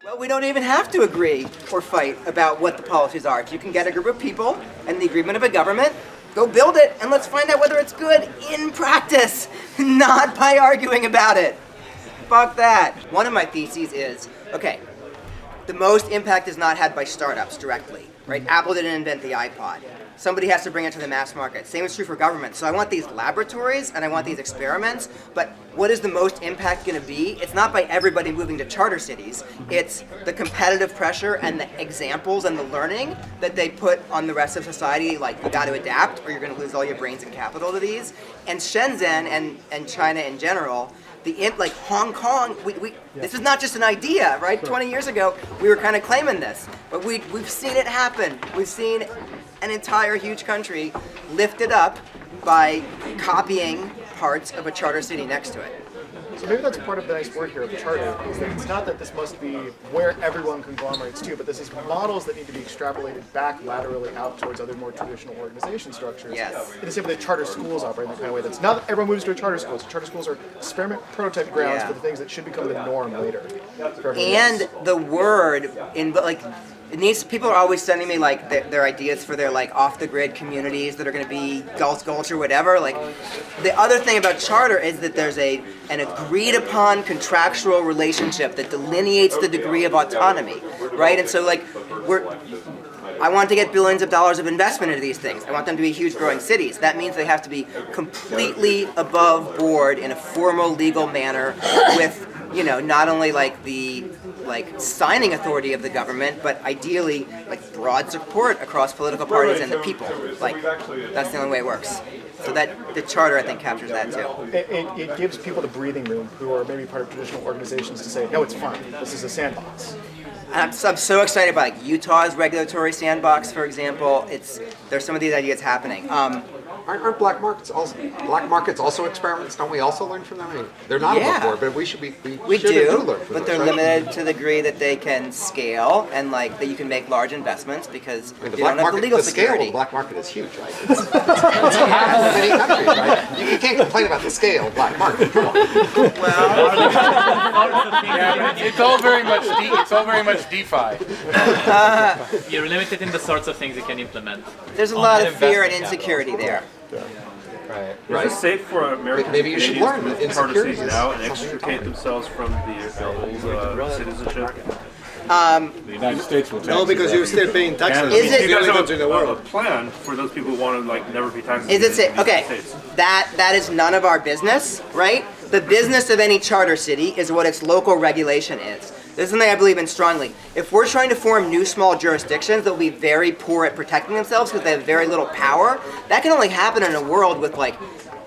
Well, we don't even have to agree or fight about what the policies are. If you can get a group of people and the agreement of a government, go build it and let's find out whether it's good in practice, not by arguing about it. Fuck that. One of my theses is, okay, the most impact is not had by startups directly, right? Apple didn't invent the iPod. Somebody has to bring it to the mass market. Same is true for government. So I want these laboratories and I want these experiments, but what is the most impact going to be? It's not by everybody moving to charter cities. It's the competitive pressure and the examples and the learning that they put on the rest of society, like you got to adapt or you're going to lose all your brains and capital to these. And Shenzhen and China in general, like Hong Kong, this is not just an idea, right? 20 years ago, we were kind of claiming this, but we've seen it happen. We've seen an entire huge country lifted up by copying parts of a charter city next to it. So maybe that's part of the nice word here of charter, is that it's not that this must be where everyone conglomerates to, but this is models that need to be extrapolated back laterally out towards other more traditional organization structures. Yes. In the same way that charter schools operate in the kind of way that's not that everyone moves to a charter school. So charter schools are experiment prototype grounds for the things that should become the norm later. And the word in like it needs. People are always sending me like their ideas for their like off the grid communities that are going to be Gulch or whatever. Like the other thing about charter is that there's an agreed upon contractual relationship that delineates the degree of autonomy, right? And so like I want to get billions of dollars of investment into these things. I want them to be huge growing cities. That means they have to be completely above board in a formal legal manner with, you know, not only like the signing authority of the government, but ideally like broad support across political parties and the people. Like that's the only way it works. So that the charter, I think, captures that too. It gives people the breathing room who are maybe part of traditional organizations to say, no, it's fine. This is a sandbox. I'm so excited about like Utah's regulatory sandbox, for example. There's some of these ideas happening. Aren't black markets also experiments? Don't we also learn from them? I mean, they're not above board, but we should do learn from them. But they're limited to the degree that they can scale and like that you can make large investments because I mean, you don't have the legal security. The scale of the black market is huge, right? It's half of many countries, right? You can't complain about the scale of black market. Come on. It's all very much DeFi. You're limited in the sorts of things you can implement. There's a lot of fear and insecurity there. Right. Is it safe for American maybe you should learn the insecurities now and extricate themselves from the old citizenship? The United States will No, because you're still paying taxes. Is it? You guys have a plan for those people who want to like never pay taxes? Is it safe? Okay, that is none of our business, right? The business of any charter city is what its local regulation is. This is something I believe in strongly. If we're trying to form new small jurisdictions that will be very poor at protecting themselves because they have very little power, that can only happen in a world with like,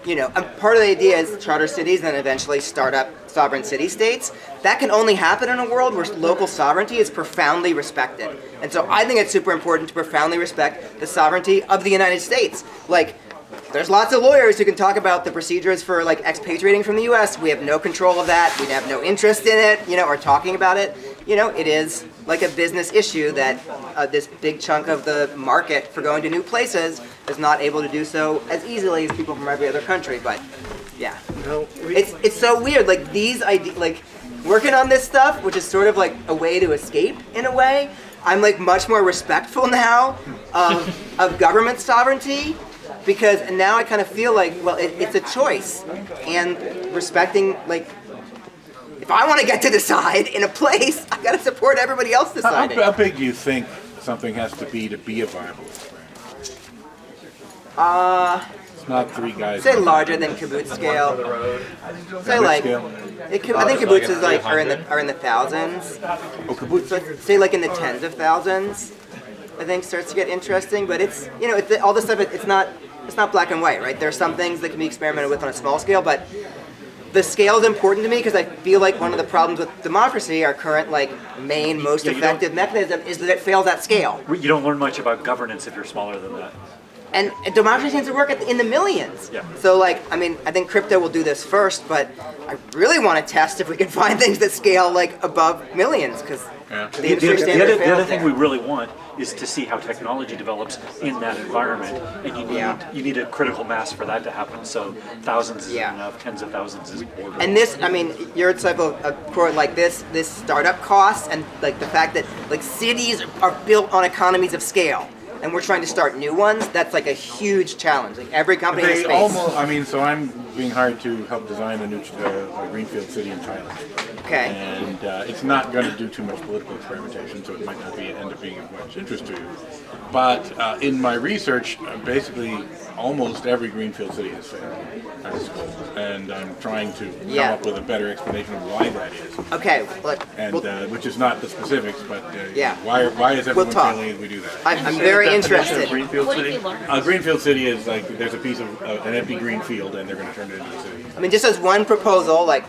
you know, part of the idea is charter cities and then eventually start up sovereign city-states. That can only happen in a world where local sovereignty is profoundly respected. And so I think it's super important to profoundly respect the sovereignty of the United States. Like, there's lots of lawyers who can talk about the procedures for like expatriating from the U.S. We have no control of that. We have no interest in it, you know, or talking about it. You know, it is like a business issue that this big chunk of the market for going to new places is not able to do so as easily as people from every other country. But yeah, it's so weird. Like these ideas, like working on this stuff, which is sort of like a way to escape in a way. I'm like much more respectful now of government sovereignty. Because now I kind of feel like, well, it's a choice, and respecting, like, if I want to get to decide in a place, I got to support everybody else deciding. How big do you think something has to be a viable experiment? It's not three guys. Say larger than kibbutz scale. Say like, I think kibbutzes like are in the thousands. Oh, kibbutz. So say like in the tens of thousands. I think starts to get interesting, but it's, you know, all this stuff. It's not black and white, right? There are some things that can be experimented with on a small scale, but the scale is important to me because I feel like one of the problems with democracy, our current like main most effective mechanism, is that it fails at scale. You don't learn much about governance if you're smaller than that. And democracy needs to work in the millions. Yeah. So like, I mean, I think crypto will do this first, but I really want to test if we can find things that scale like above millions, because the industry standard The other fails thing there. we really want is to see how technology develops in that environment, and you need a critical mass for that to happen. So thousands isn't enough, tens of thousands is more. And this, I mean, your type of quote like this startup costs, and like the fact that like cities are built on economies of scale, and we're trying to start new ones. That's like a huge challenge. Like every company in the They space. almost, I mean, so I'm being hired to help design a new greenfield city in Thailand. Okay. And it's not going to do too much political experimentation, so it might not end up being of much interest to you. But in my research, basically almost every greenfield city has failed as schools, and I'm trying to come up with a better explanation of why that is. Okay, look. And which is not the specifics, but why is We'll everyone talk. failing as we do that? I'm very interested. Greenfield City. A greenfield city is like there's a piece of an empty green field, and they're going to turn it into a city. I mean, just as one proposal, like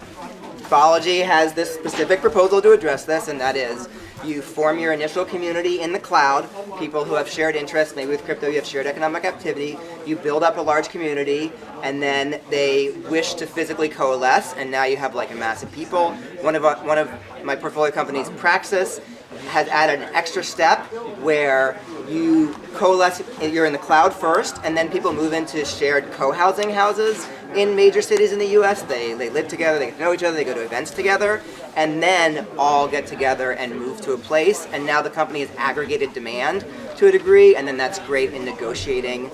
Ufology has this specific proposal to address this, and that is you form your initial community in the cloud, people who have shared interests, maybe with crypto you have shared economic activity, you build up a large community, and then they wish to physically coalesce, and now you have like a mass of people. One of my portfolio companies, Praxis, has added an extra step where you coalesce, you're in the cloud first, and then people move into shared co-housing houses in major cities in the US. They live together, they get to know each other, they go to events together, and then all get together and move to a place, and now the company has aggregated demand to a degree, and then that's great in negotiating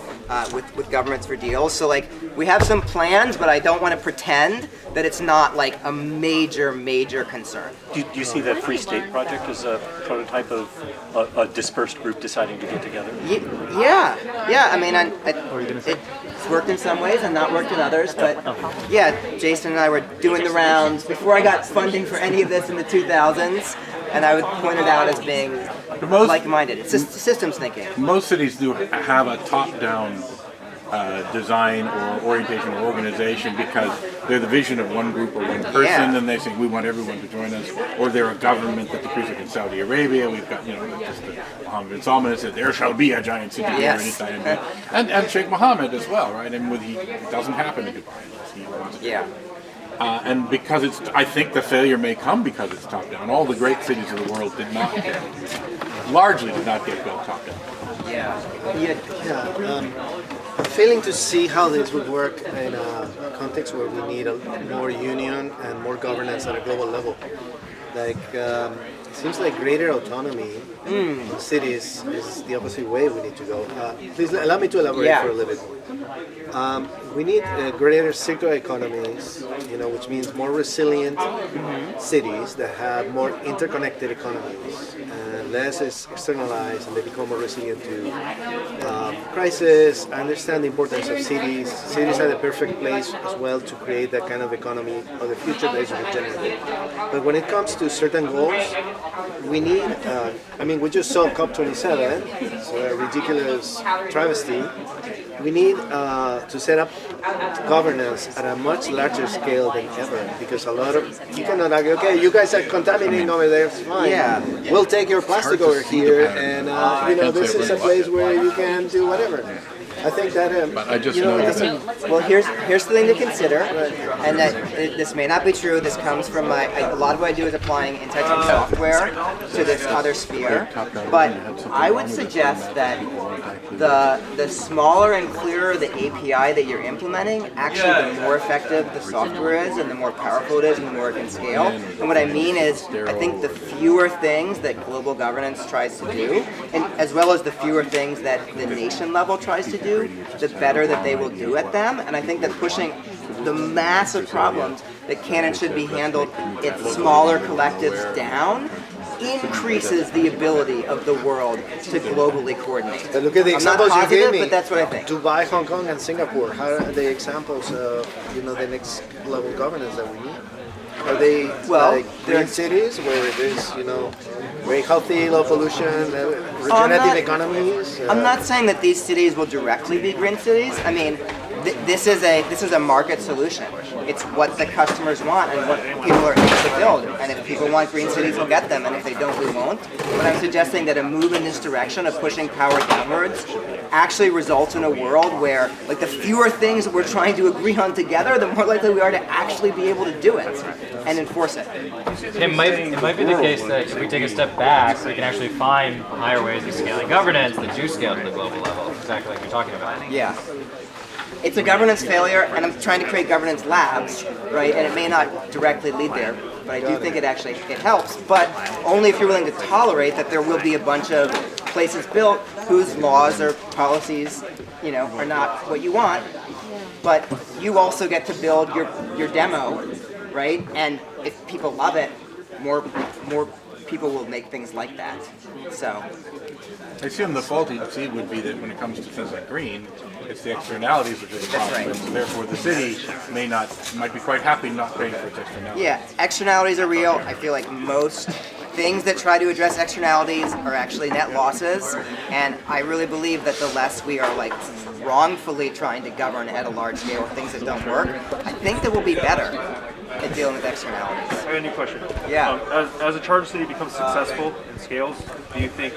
with governments for deals. So like, we have some plans, but I don't want to pretend that it's not like a major concern. Do you see that Free State project as a prototype of a dispersed group deciding to get together? Yeah. I mean, it's worked in some ways and not worked in others, but yeah, Jason and I were doing the rounds before I got funding for any of this in the 2000s, and I would point it out as being like-minded. It's just systems thinking. Most cities do have a top-down design or orientation or organization because they're the vision of one group or one person, and they say we want everyone to join us. Or they're a government that the creature in Saudi Arabia. We've got just the Mohammed bin Salman said there shall be a giant city here anytime. And Sheikh Mohammed as well, right? And he doesn't happen in Dubai unless he wants to. And because I think the failure may come because it's top down. All the great cities of the world largely did not get built top down. I'm failing to see how this would work in a context where we need more union and more governance at a global level. Like, it seems like greater autonomy in cities is the opposite way we need to go. Please allow me to elaborate for a little bit. We need greater circular economies, which means more resilient cities that have more interconnected economies, and less is externalized, and they become more resilient to crisis. I understand the importance of cities. Cities are the perfect place as well to create that kind of economy of the future that is regenerative. But when it comes to certain goals, we need, we just saw COP27, so a ridiculous travesty. We need to set up governance at a much larger scale than ever, because you cannot argue, okay, you guys are contaminating over there, it's fine. We'll take your plastic over here, and this is a place where you can do whatever. I think that, but I just know that. Well, here's the thing to consider, and that this may not be true. This comes from a lot of what I do is applying intelligent software to this other sphere. But I would suggest that the smaller and clearer the API that you're implementing, actually the more effective the software is, and the more powerful it is, and the more it can scale. And what I mean is, I think the fewer things that global governance tries to do, and as well as the fewer things that the nation level tries to do, the better that they will do at them. And I think that pushing the massive problems that can and should be handled in smaller collectives down increases the ability of the world to globally coordinate. But look at the examples I'm not positive, you gave me. but that's what I think. Dubai, Hong Kong, and Singapore. How are the examples of the next level governance that we need? Are they green cities where there's very healthy, low pollution, regenerative economies? I'm not saying that these cities will directly be green cities. I mean, this is a market solution. It's what the customers want and what people are able to build. And if people want green cities, we'll get them. And if they don't, we won't. But I'm suggesting that a move in this direction of pushing power downwards actually results in a world where, like, the fewer things that we're trying to agree on together, the more likely we are to actually be able to do it and enforce it. It might be the case that if we take a step back, we can actually find higher ways of scaling governance that do scale to the global level, exactly like you're talking about. Yeah. It's a governance failure, and I'm trying to create governance labs, right? And it may not directly lead there, but I do think it helps, but only if you're willing to tolerate that there will be a bunch of places built whose laws or policies, are not what you want, but you also get to build your demo, right? And if people love it, more people will make things like that. So I assume the faulty would be that when it comes to things like green, it's the externalities which are the problem. right. So therefore, the city might be quite happy not paying for its externalities. yeah, externalities are real. I feel like most things that try to address externalities are actually net losses, and I really believe that the less we are wrongfully trying to govern at a large scale with things that don't work, I think that we'll be better at dealing with externalities. I have a new question. Yeah. As a charter city becomes successful and scales, do you think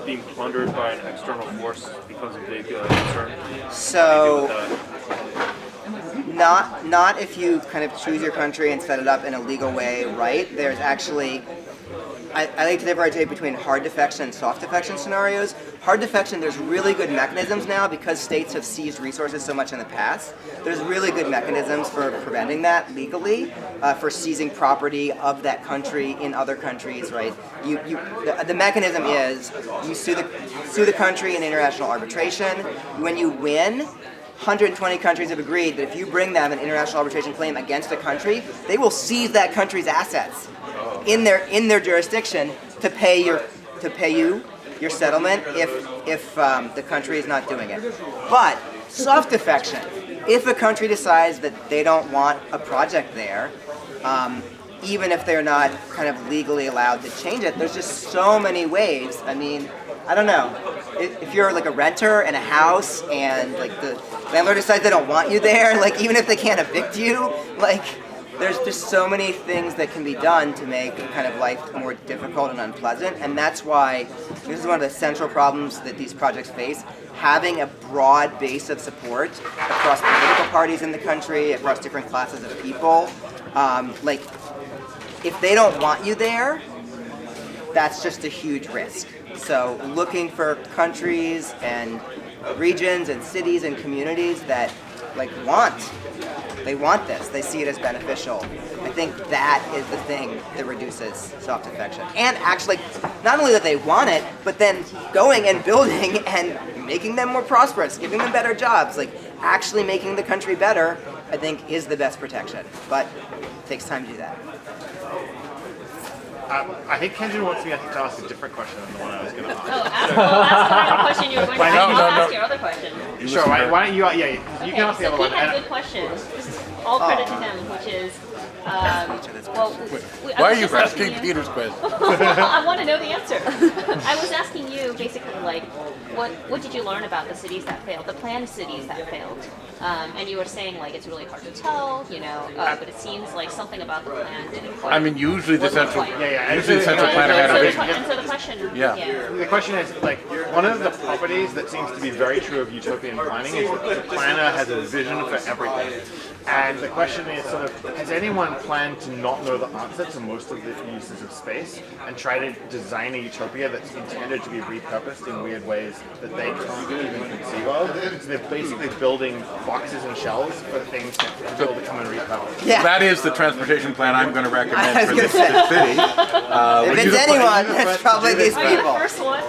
being plundered by an external force becomes a big concern? So, not if you kind of choose your country and set it up in a legal way, right? There's actually, I like to differentiate between hard defection and soft defection scenarios. Hard defection, there's really good mechanisms now because states have seized resources so much in the past. There's really good mechanisms for preventing that legally, for seizing property of that country in other countries, right? The mechanism is you sue the country in international arbitration. When you win, 120 countries have agreed that if you bring them an international arbitration claim against a country, they will seize that country's assets in their jurisdiction to pay you your settlement if the country is not doing it. But soft defection, if a country decides that they don't want a project there, even if they're not kind of legally allowed to change it, there's just so many ways. I mean, I don't know. If you're like a renter in a house and like the landlord decides they don't want you there, like even if they can't evict you, like there's just so many things that can be done to make kind of life more difficult and unpleasant, and that's why this is one of the central problems that these projects face. Having a broad base of support across political parties in the country, across different classes of people, like if they don't want you there, that's just a huge risk. So looking for countries and regions and cities and communities that they want this, they see it as beneficial. I think that is the thing that reduces soft defection. And actually, not only that they want it, but then going and building and making them more prosperous, giving them better jobs, like actually making the country better, I think is the best protection. But it takes time to do that. I think Kenji wants me to ask a different question than the one I was going to ask. Ask whatever question you were going to ask. I'll ask your other question. Sure, why don't you, you can ask the other one. He had good questions. All credit to him, which is, why are you asking Peter's question? I want to know the answer. I was asking you basically what did you learn about the cities that failed, the planned cities that failed? And you were saying it's really hard to tell, but it seems like something about the plan didn't quite. I mean, usually the central planner had a vision. And so the question, The question is one of the properties that seems to be very true of utopian planning is that the planner has a vision for everything. And the question is has anyone planned to not know the answer to most of the uses of space and try to design a utopia that's intended to be repurposed in weird ways that they can't even conceive of? So they're basically building boxes and shells for things to build to come and repurpose. Yeah. That is the transportation plan I'm going to recommend for this city. If it's anyone, it's probably these people. First one.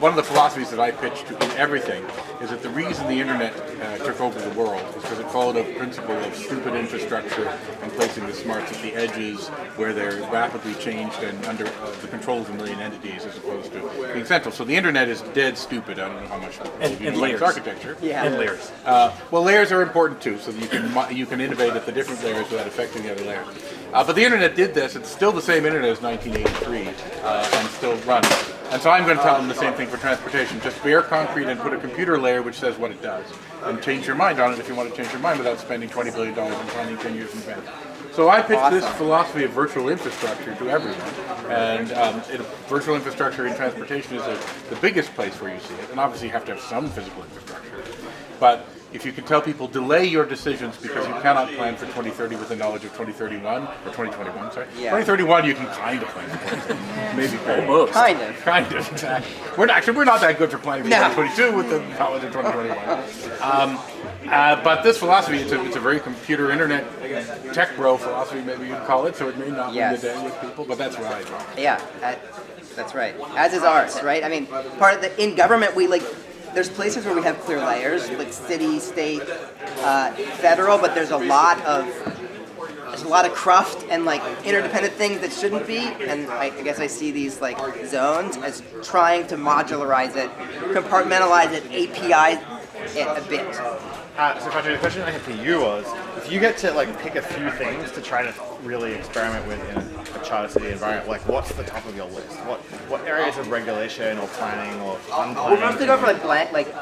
One of the philosophies that I pitch to in everything is that the reason the internet took over the world is because it followed a principle of stupid infrastructure and placing the smarts at the edges where they're rapidly changed and under the control of a million entities as opposed to being central. So the internet is dead stupid. I don't know how much and layers. Architecture. Yeah. And layers. Well, layers are important too, so that you can innovate at the different layers without affecting the other layers. But the internet did this. It's still the same internet as 1983 and still runs. And so I'm going to tell them the same thing for transportation. Just bear concrete and put a computer layer which says what it does. And change your mind on it if you want to change your mind without spending $20 billion and planning 10 years in advance. So I pitched this philosophy of virtual infrastructure to everyone. And virtual infrastructure in transportation is the biggest place where you see it. And obviously you have to have some physical infrastructure. But if you can tell people, delay your decisions because you cannot plan for 2030 with the knowledge of 2031, or 2021, sorry. Yeah. 2031 you can kind of plan for 2030. Maybe almost. Kind of, exactly. We're not that good for planning for 2022 with the knowledge of 2021. But this philosophy, it's a very computer internet tech bro philosophy, maybe you'd call it, so it may not win the day with people, but that's where I draw. Yeah, that's right. As is ours, right? I mean, in government, there's places where we have clear layers, like city, state, federal, but there's a lot of cruft and like interdependent things that shouldn't be, and I guess I see these like zones as trying to modularize it, compartmentalize it, API it a bit. So Patri, the question I had for you was, if you get to like pick a few things to try to really experiment with in a charter city environment, like what's the top of your list? What areas of regulation or planning or unplanning? We'll mostly go for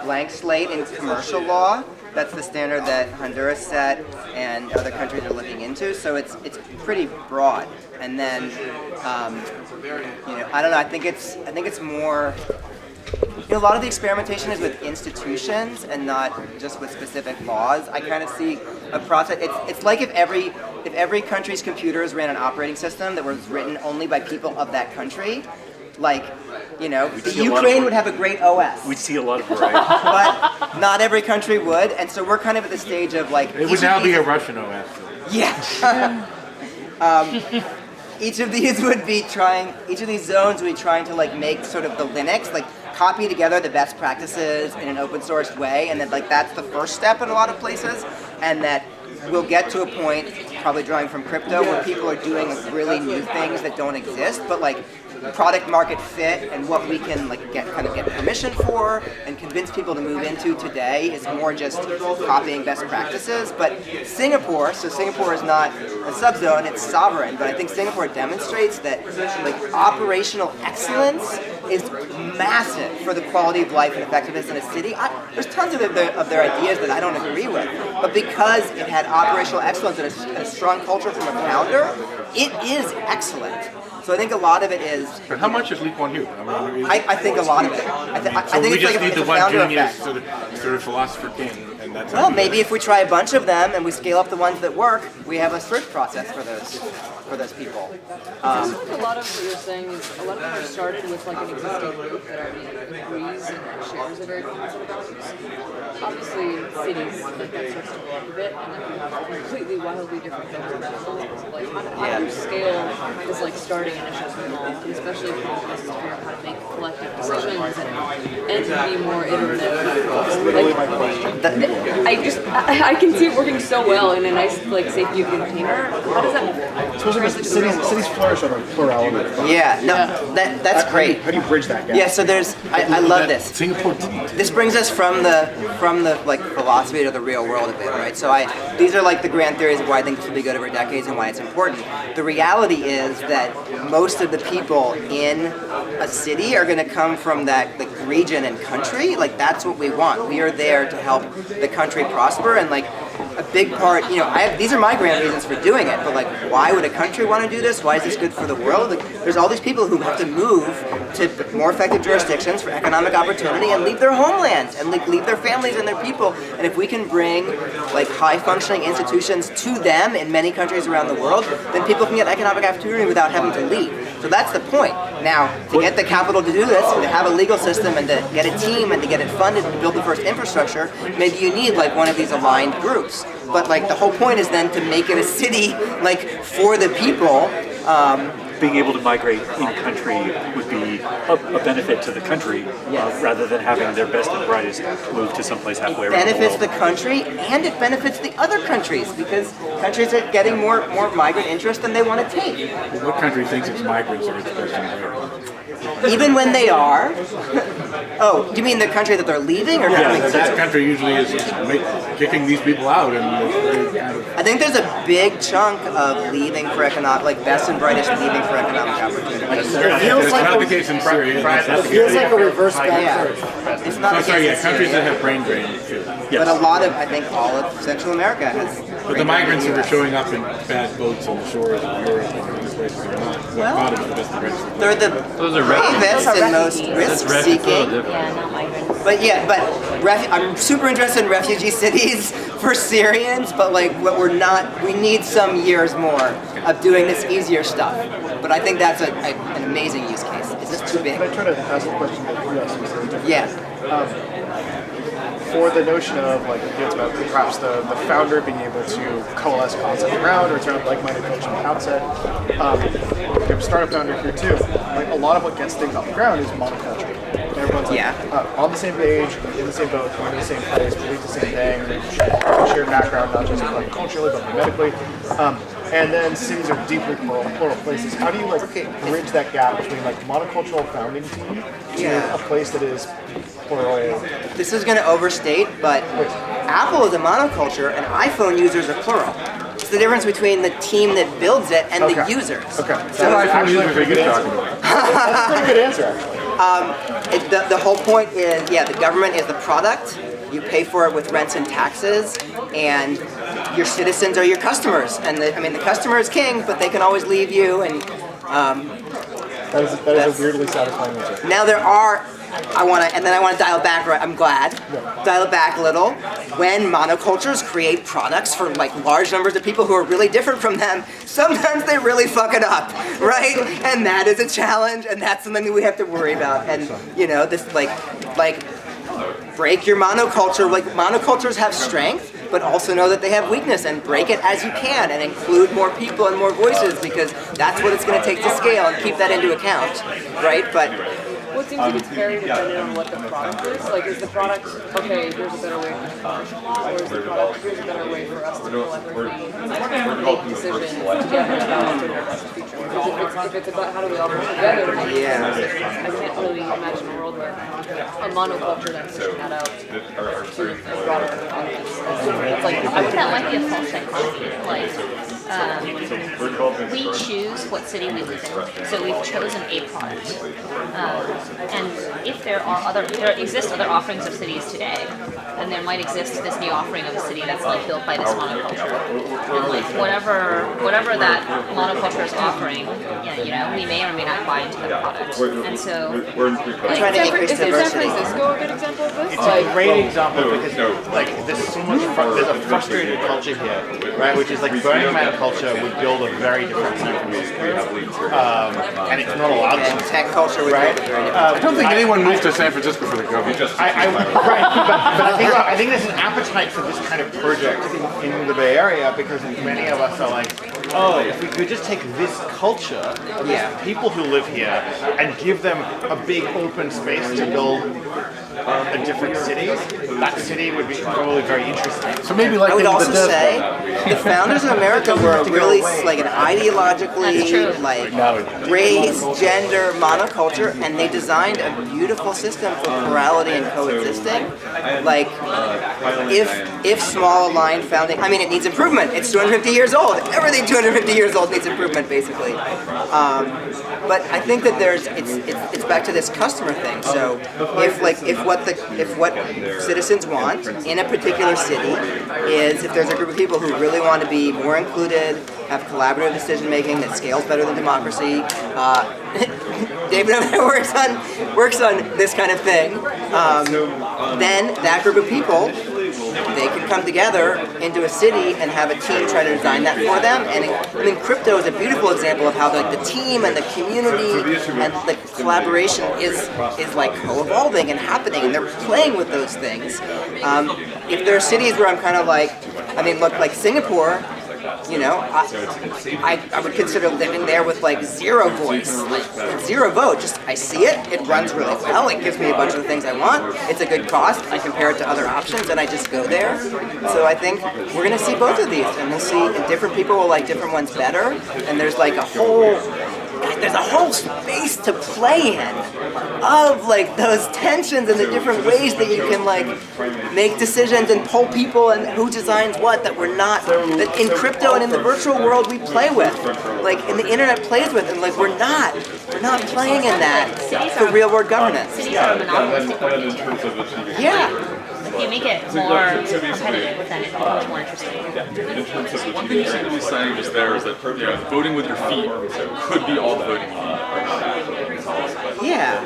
blank slate in commercial law. That's the standard that Honduras set and other countries are looking into. So it's pretty broad. And then I don't know. I think it's more. A lot of the experimentation is with institutions and not just with specific laws. I kind of see a process. It's like if every country's computers ran an operating system that was written only by people of that country, like, the Ukraine would have a great OS. We'd see a lot of variety. But not every country would, and so we're kind of at the stage of like. It would now be a Russian OS. Yeah. Each of these zones would be trying to like make sort of the Linux, like copy together the best practices in an open source way, and then like that's the first step in a lot of places, and that we'll get to a point, probably drawing from crypto, where people are doing like really new things that don't exist, but like product market fit and what we can like get permission for and convince people to move into today is more just copying best practices. But Singapore is not a subzone, it's sovereign, but I think Singapore demonstrates that like operational excellence is massive for the quality of life and effectiveness in a city. There's tons of their ideas that I don't agree with, but because it had operational excellence and a strong culture from a founder, it is excellent. So I think a lot of it is. But how much is Lee Kuan Yew? I think a lot of it. I think we just need the one genius sort of philosopher king, and that's. Well, maybe if we try a bunch of them and we scale up the ones that work, we have a search process for those people. I think a lot of what you're saying is a lot of them are started with like an existing group that already agrees and shares a very common set of values. Obviously, in cities, like that starts to go up a bit, and then you have completely wildly different things on that level. So, like, how do you scale this like starting initial small, especially if you figure out how to make collective decisions and to be more iterative. I can see it working so well in a nice, like, safe new container. How does that? Cities flourish on a plurality. Yeah, no, that's great. How do you bridge that gap? Yeah, so I love this. Singapore. This brings us from the like philosophy to the real world a bit, right? So these are like the grand theories of why I think this will be good over decades and why it's important. The reality is that most of the people in a city are going to come from that like region and country. Like that's what we want. We are there to help the country prosper, and like a big part, these are my grand reasons for doing it, but like why would a country want to do this? Why is this good for the world? Like, there's all these people who have to move to more effective jurisdictions for economic opportunity and leave their homelands and like leave their families and their people. And if we can bring like high functioning institutions to them in many countries around the world, then people can get economic opportunity without having to leave. So that's the point. Now, to get the capital to do this, and to have a legal system, and to get a team, and to get it funded, and to build the first infrastructure, maybe you need like one of these aligned groups. But like the whole point is then to make it a city like for the people. Being able to migrate in country would be a benefit to the country, rather than having their best and brightest move to someplace halfway around the world. It benefits the country, and it benefits the other countries, because countries are getting more migrant interest than they want to take. What country thinks its migrants are its best and brightest? even when they are. Oh, do you mean the country that they're leaving, or coming to? That country usually is kicking these people out, and I think there's a big chunk of leaving for economic, like best and brightest leaving for economic opportunities. It's not the case in Syria. It feels like a reverse bell curve. It's not the case in countries Syria. that have brain drain too. But a lot of, I think, all of Central America has. But the migrants that are showing up in bad boats on the shores of Europe and other places are not. Well, the best and brightest. They're the bravest and most risk-seeking. Yeah, not migrants. But I'm super interested in refugee cities for Syrians, but like we need some years more of doing this easier stuff. But I think that's an amazing use case. Is this too big? Can I try to ask a question that you asked specifically? Yeah. For the notion of it's about perhaps the founder being able to coalesce concepts around or turn up like-minded folks from the outset. We have a startup founder here too. A lot of what gets things off the ground is monoculture. Everyone's on the same page, in the same boat, going to the same place, believe the same thing, shared background, not just culturally but medically. And then cities are deeply plural places. How do you bridge that gap between monocultural founding team to a place that is plural? This is going to overstate, but Apple is a monoculture and iPhone users are plural. It's the difference between the team that builds it and the users. Okay. So iPhone users are good talking about. That's a pretty good answer, actually. The whole point is, the government is the product. You pay for it with rents and taxes, and your citizens are your customers. And the customer is king, but they can always leave you. And that is a weirdly satisfying answer. Now there are. I want to dial back. Right, I'm glad. Dial it back a little. When monocultures create products for large numbers of people who are really different from them, sometimes they really fuck it up, right? And that is a challenge, and that's something that we have to worry about. And this break your monoculture. Monocultures have strength, but also know that they have weakness, and break it as you can, and include more people and more voices, because that's what it's going to take to scale, and keep that into account, right? But what seems like it's very dependent on what the product is. Is the product, okay, here's a better way for commercialize, or is the product, here's a better way for us to collectively make decisions together about the future? Because if it's about how do we all work together, I can't really imagine a world where a monoculture then pushing that out to a broader audience. I think that might be a false dichotomy. We choose what city we live in, so we've chosen a product. And if there exist other offerings of cities today, then there might exist this new offering of a city that's built by this monoculture. And whatever that monoculture is offering, we may or may not buy into the product. And so is San Francisco a good example of this? It's a great example because there's so much there's a frustrated culture here, right? Which is Burning Man culture would build a very different San Francisco, and it's not allowed to. Tech culture would right? I don't think anyone moved to San Francisco for the government. But I think there's an appetite for this kind of project in the Bay Area because many of us are if we could just take this culture, these people who live here, and give them a big open space to build a different city, that city would be probably very interesting. So maybe I would also say the founders of America were really an ideologically race, gender monoculture, and they designed a beautiful system for plurality and coexisting. If small aligned founding, it needs improvement. It's 250 years old. Everything 250 years old needs improvement, basically. But I think that it's back to this customer thing. So if what citizens want in a particular city is if there's a group of people who really want to be more included, have collaborative decision making that scales better than democracy. David over there works on this kind of thing. Then that group of people, they can come together into a city and have a team try to design that for them. And crypto is a beautiful example of how the team and the community and the collaboration is co-evolving and happening, and they're playing with those things. If there are cities where I'm kind of look, Singapore, I would consider living there with zero voice, zero vote. Just I see it runs really well, it gives me a bunch of the things I want, it's a good cost, I compare it to other options, and I just go there. So I think we're going to see both of these, and we'll see different people will like different ones better, and there's there's a whole space to play in of like those tensions and the different ways that you can like make decisions and pull people and who designs what that we're not, that in crypto and in the virtual world we play with, like in the internet plays with, and like we're not playing in that for real world governance. Cities are monopolistic organizations. Yeah. If you make it more competitive, then it becomes more interesting. One thing you seem to be saying just there is that voting with your feet could be all the voting you need. Yeah.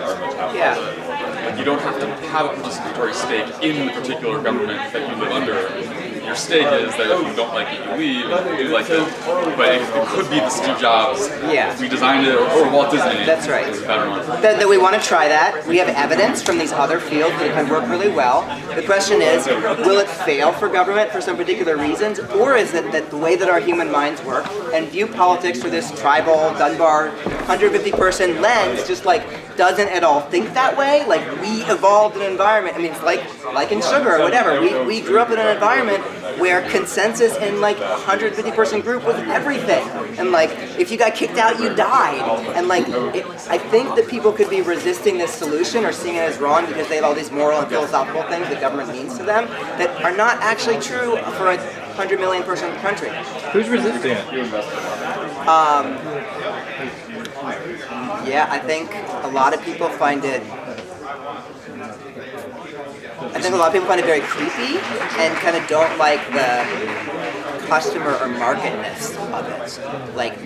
Like you don't have to have a participatory stake in the particular government that you live under. Your stake is that if you don't like it, you leave, and if you do like it. But it could be the Steve Jobs. Yeah. If we designed it, or Walt Disney. That's right. It's a better one. That we want to try that. We have evidence from these other fields that it can work really well. The question is, will it fail for government for some particular reasons, or is it that the way that our human minds work and view politics through this tribal, Dunbar, 150-person lens just like doesn't at all think that way? Like we evolved an environment, I mean it's like in sugar or whatever, we grew up in an environment where consensus in like a 150-person group was everything, and like if you got kicked out you died, and like I think that people could be resisting this solution or seeing it as wrong because they have all these moral and philosophical things that government means to them that are not actually true for a 100 million person country. Who's resisting it? Yeah, I think a lot of people find it. I think a lot of people find it very creepy and kind of don't like the customer or marketness of it. Like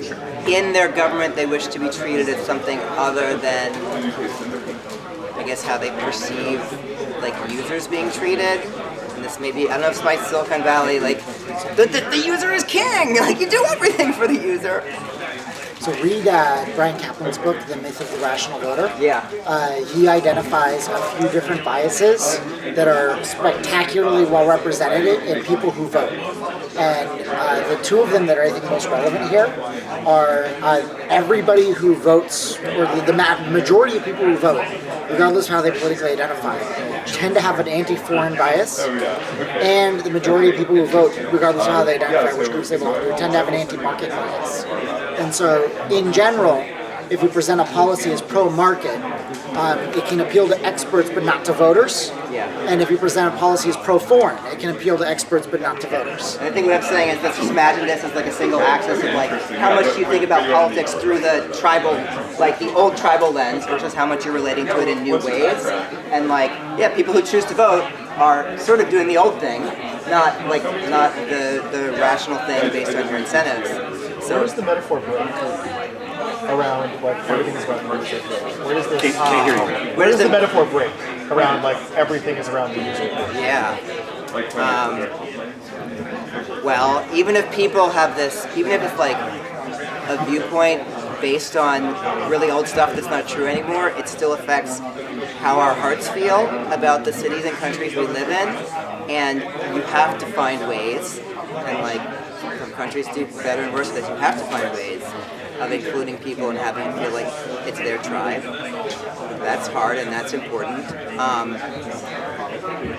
in their government, they wish to be treated as something other than, I guess, how they perceive like users being treated. And this maybe, I don't know if it's my Silicon Valley, like the user is king. Like you do everything for the user. So read Brian Kaplan's book, The Myth of the Rational Voter. Yeah. He identifies a few different biases that are spectacularly well represented in people who vote. And the two of them that are, I think, most relevant here are everybody who votes, or the majority of people who vote, regardless of how they politically identify, tend to have an anti-foreign bias. And the majority of people who vote, regardless of how they identify, which groups they belong to, tend to have an anti-market bias. And so, in general, if we present a policy as pro-market, it can appeal to experts but not to voters. Yeah. And if you present a policy as pro-foreign, it can appeal to experts but not to voters. And I think what I'm saying is, let's just imagine this as like a single axis of like, how much do you think about politics through the tribal, like the old tribal lens versus how much you're relating to it in new ways. And like, yeah, people who choose to vote are sort of doing the old thing, not the rational thing based on your incentives. So where does the metaphor break around like everything is about the user? Where does this? Where does the metaphor break around like everything is around the user? Yeah. Well, even if people have this, even if it's like a viewpoint based on really old stuff that's not true anymore, it still affects how our hearts feel about the cities and countries we live in, and you have to find ways, and like some countries do better and worse, that you have to find ways of including people and having them feel like it's their tribe. That's hard and that's important.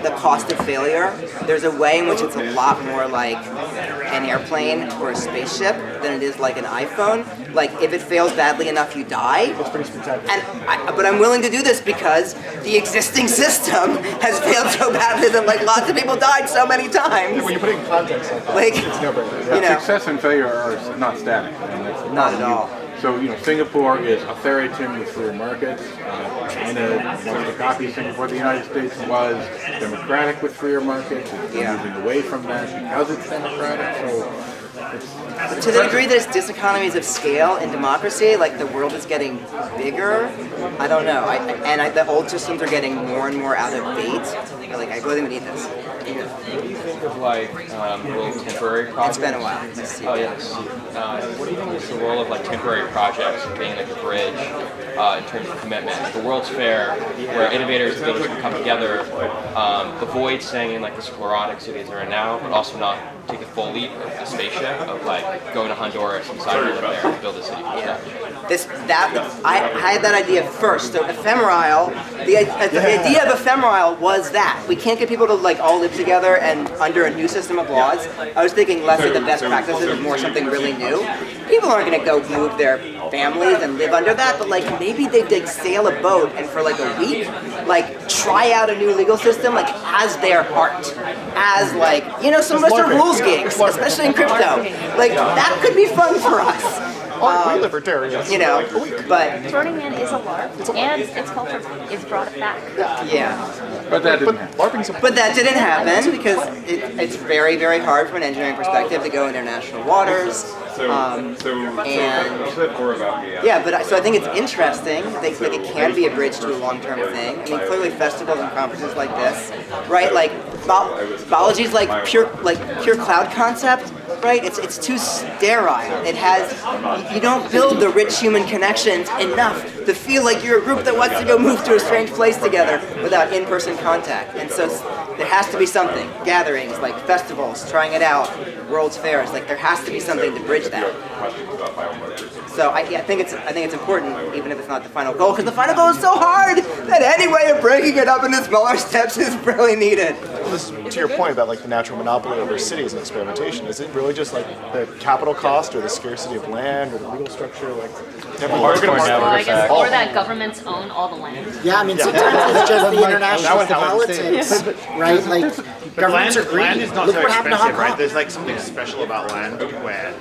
The cost of failure, there's a way in which it's a lot more like an airplane or a spaceship than it is like an iPhone. Like if it fails badly enough, you die. That's pretty spectacular. But I'm willing to do this because the existing system has failed so badly that like lots of people died so many times. When you put it in context, like it's no brainer. You know, success and failure are not static. I mean, that's not at all. So, Singapore is authoritarian with free markets. China wants to copy Singapore. The United States was democratic with freer markets. It's moving away from that because it's democratic. So to the degree there's diseconomies of scale in democracy, like the world is getting bigger, I don't know. The old systems are getting more and more out of date. Like, I really need this. What do you think of like little temporary projects? It's been a while. Let's see. Oh yes. What do you think is the role of like temporary projects being like a bridge in terms of commitment? The World's Fair, where innovators and builders can come together, avoid staying in like the sclerotic cities they're in now, but also not take a full leap of the spaceship of like going to Honduras and deciding to live there and build a city from scratch. I had that idea first. So Ephemerisle, the idea of Ephemerisle was that we can't get people to like all live together and under a new system of laws. I was thinking less of the best practices and more something really new. People aren't going to go move their families and live under that, but like maybe they'd like sail a boat and for like a week, like try out a new legal system like as their art, as like, you know, some of us are rules geeks, especially in crypto. Like that could be fun for us. We're libertarians. You know, but Burning Man is a LARP, and its culture is brought it back. Yeah. But that didn't happen. But that didn't happen because it's very, very hard from an engineering perspective to go in international waters. Yeah, but so I think it's interesting. I think like it can be a bridge to a long-term thing. I mean, clearly festivals and conferences like this, right? Like biology is like pure cloud concept, right? It's too sterile. It has you don't build the rich human connections enough to feel like you're a group that wants to go move to a strange place together without in-person contact. And so there has to be something. Gatherings like festivals, trying it out, World's Fairs. Like there has to be something to bridge that. So I think it's important, even if it's not the final goal, because the final goal is so hard that any way of breaking it up into smaller steps is really needed. Well, this, to your point about like the natural monopoly over cities and experimentation, is it really just like the capital cost or the scarcity of land or the legal structure? Like, Or that governments own all the land. Yeah, I mean, sometimes it's just the international politics, right? Like, governments are greedy. Land is not Look so what happened to Hong expensive, right? Kong. There's like something special about land where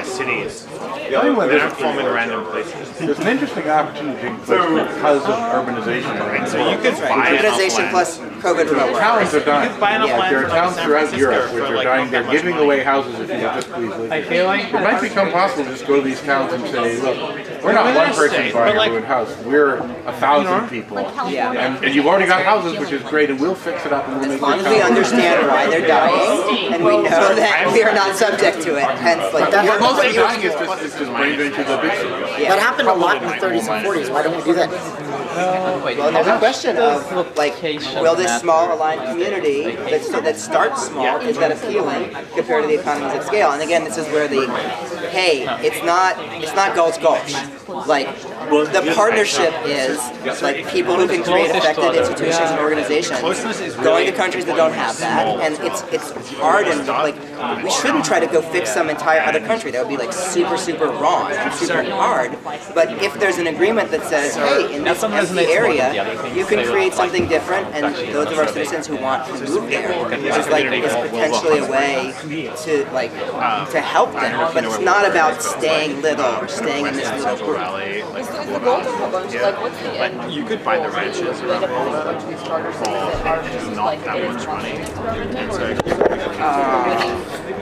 cities The only one they that's don't form in random places. There's an interesting opportunity because of urbanization. Right, so you could buy urbanization plus COVID remote work. Towns are dying. You could buy enough land There are for, like, towns San throughout Francisco Europe which for, are like, dying. not They're that much giving money. away houses if you would just please live. I feel like It might become possible to just go to these towns and say, look, we're not one person buying a ruined house. We're 1,000 people. And you've already got houses, which is great, and we'll fix it up and we'll make As long as we understand why they're dying, and we know that we are not subject to it, hence like That Most of happened, the dying is just brain drain to the big city. that happened a lot in the 30s and 40s. Why don't we do that? Well, there's a question of like, will this small aligned community that starts small, is that appealing compared to the economies of scale? And again, this is where hey, it's not Gulch Gulch. Like the partnership is like people who can create effective institutions and organizations going to countries that don't have that, and it's hard and like we shouldn't try to go fix some entire other country. That would be like super wrong and super hard. But if there's an agreement that says, hey, in this empty area, you can create something different, and those of our citizens who want to move there is potentially a way to like to help them. But it's not about staying little or staying in this little group. Is the goal to have a bunch of, like, what's the end? But you could buy the ranches around Boulder for just not that much money. And so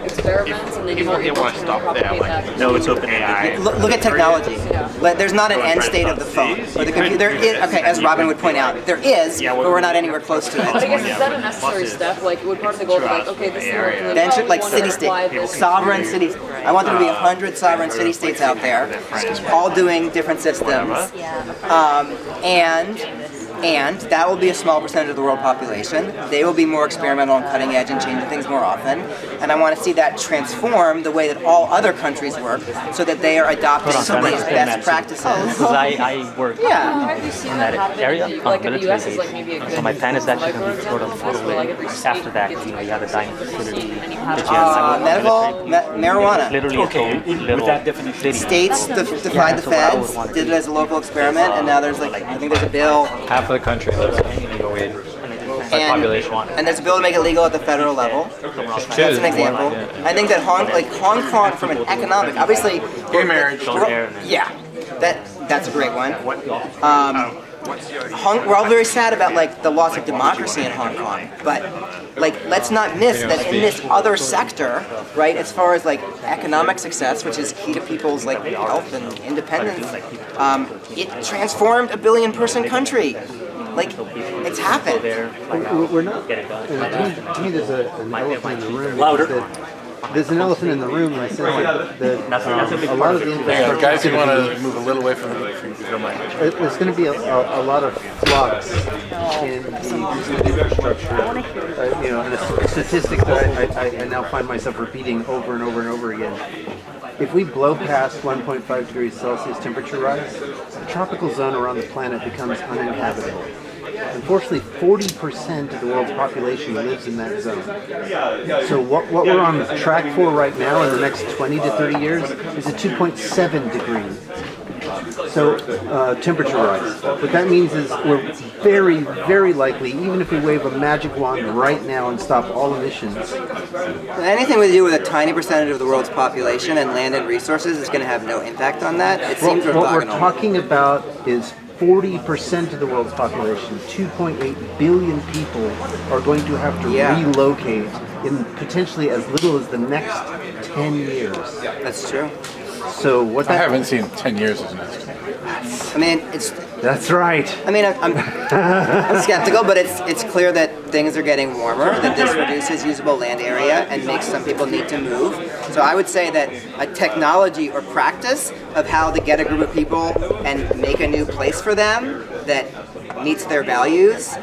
Experiments and then people here want to stop there, like, no, it's open AI. Look at technology. There's not an end state of the phone or the computer. There is, okay, as Robin would point out, there is, but we're not anywhere close to But I it. guess is that a necessary step? Like, would part of the goal be like, okay, this is what Then should like city-state, sovereign cities. I want there to be 100 sovereign city-states out there, all doing different systems, and that will be a small percentage of the world population. They will be more experimental and cutting edge and changing things more often. And I want to see that transform the way that all other countries work, so that they are adopting some of these best practices. Because I work in that area, like in the military US is like maybe a good so my plan is actually going to be sort of after that, you know, you have a dining facility, marijuana. Literally a little city. States defied the feds, did it as a local experiment, and now there's like, I think there's a bill. Half of the country lives in legal weed. Population. And there's a bill to make it legal at the federal level. That's an example. I think that Hong Kong from an economic, obviously, gay marriage. Yeah, that's a great one. We're all very sad about like the loss of democracy in Hong Kong, but like let's not miss that in this other sector, right? As far as like economic success, which is key to people's like health and independence, it transformed a billion-person country. Like it's happened. We're not. To me, there's an elephant in the room. Louder. There's an elephant in the room, and I said that a lot of the infrastructure. Guys, you want to move a little away from the mic. There's going to be a lot of flux in the existing infrastructure. You know, and a statistic that I now find myself repeating over and over and over again. If we blow past 1.5 degrees Celsius temperature rise, the tropical zone around the planet becomes uninhabitable. Unfortunately, 40% of the world's population lives in that zone. So what we're on track for right now in the next 20 to 30 years is a 2.7 degree. So temperature rise. What that means is we're very, very likely, even if we wave a magic wand right now and stop all emissions. Anything we do with a tiny percentage of the world's population and land and resources is going to have no impact on that. It seems what we're talking about is 40% of the world's population, 2.8 billion people, are going to have to relocate in potentially as little as the next 10 years. That's true. So what I haven't seen 10 years as next. I mean, it's. That's right. I mean, I'm skeptical, but it's clear that things are getting warmer, that this reduces usable land area and makes some people need to move. So I would say that a technology or practice of how to get a group of people and make a new place for them that meets their values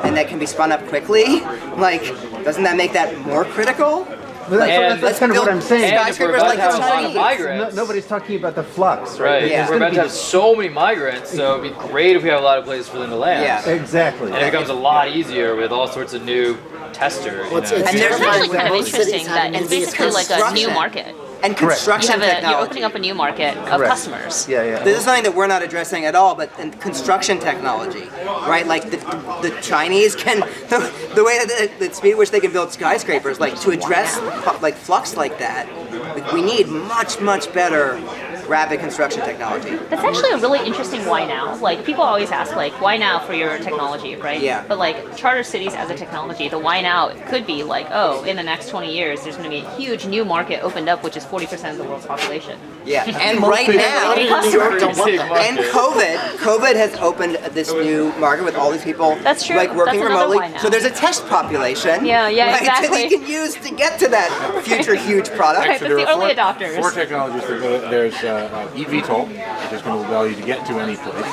and that can be spun up quickly, like, doesn't that make that more critical? That's kind of what I'm saying. Skyscrapers like the Chinese. Migrants. Nobody's talking about the flux, Right. right? We're about to have so many migrants, so it'd be great if we have a lot of places for them to land. Yeah. Exactly. And it becomes a lot easier with all sorts of new testers. And there's actually kind of interesting that it's basically like a new market. And construction technology. You're opening up a new market of customers. This is something that we're not addressing at all, but in construction technology, right? Like the Chinese can, the way that the speed at which they can build skyscrapers, like to address like flux like that, like, we need much better rapid construction technology. That's actually a really interesting why now. Like people always ask like why now for your technology, right? Yeah. But like charter cities as a technology, the why now could be like, oh, in the next 20 years there's going to be a huge new market opened up, which is 40% of the world's population. Yeah, and right now, and COVID has opened this new market with all these people like working remotely. So there's a test population. Yeah, right, exactly. that they can use to get to that future huge product. Right, that's the early adopters. Four technologies. There's eVTOL, which is going to allow you to get to any place.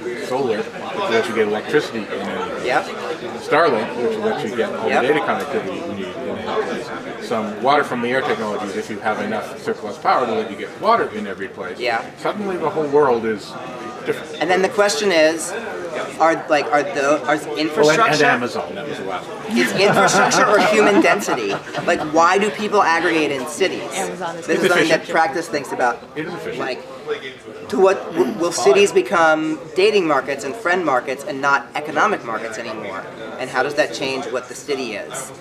It's solar, which lets you get electricity in any place. Yep. Starlink, which lets you get all the data connectivity you need in any place. Some water from the air technologies, if you have enough surplus power to let you get water in every place. Yeah. Suddenly the whole world is different. And then the question is, are infrastructure? And Amazon, that was the last one. Is infrastructure or human density? Like, why do people aggregate in cities? This is something that practice thinks about. It is efficient. Like, to what will cities become dating markets and friend markets and not economic markets anymore? And how does that change what the city is?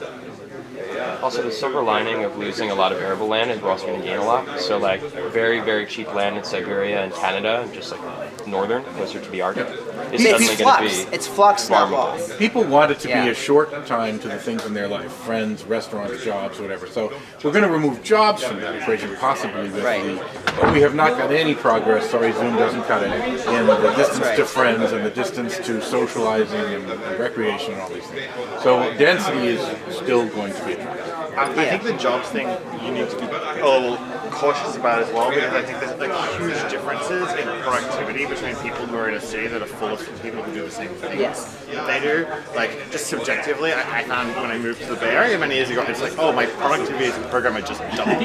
Also, the silver lining of losing a lot of arable land is we're also going to gain a lot. So, like, very, very cheap land in Siberia and Canada, and just like northern, closer to the Arctic, is suddenly going to be. It's flux, not loss. People want it to be a short time to the things in their life, friends, restaurants, jobs, whatever. So we're going to remove jobs from that equation, possibly with but we have not got any progress. Sorry, Zoom doesn't cut it. In the distance to friends and the distance to socializing and recreation and all these things. So density is still going to be a driver. I think the jobs thing you need to be a little cautious about as well, because I think there's like huge differences in productivity between people who are in a city that are full of people who do the same things that they do. Like just subjectively, I found when I moved to the Bay Area many years ago, it's like, oh, my productivity as a programmer just doubled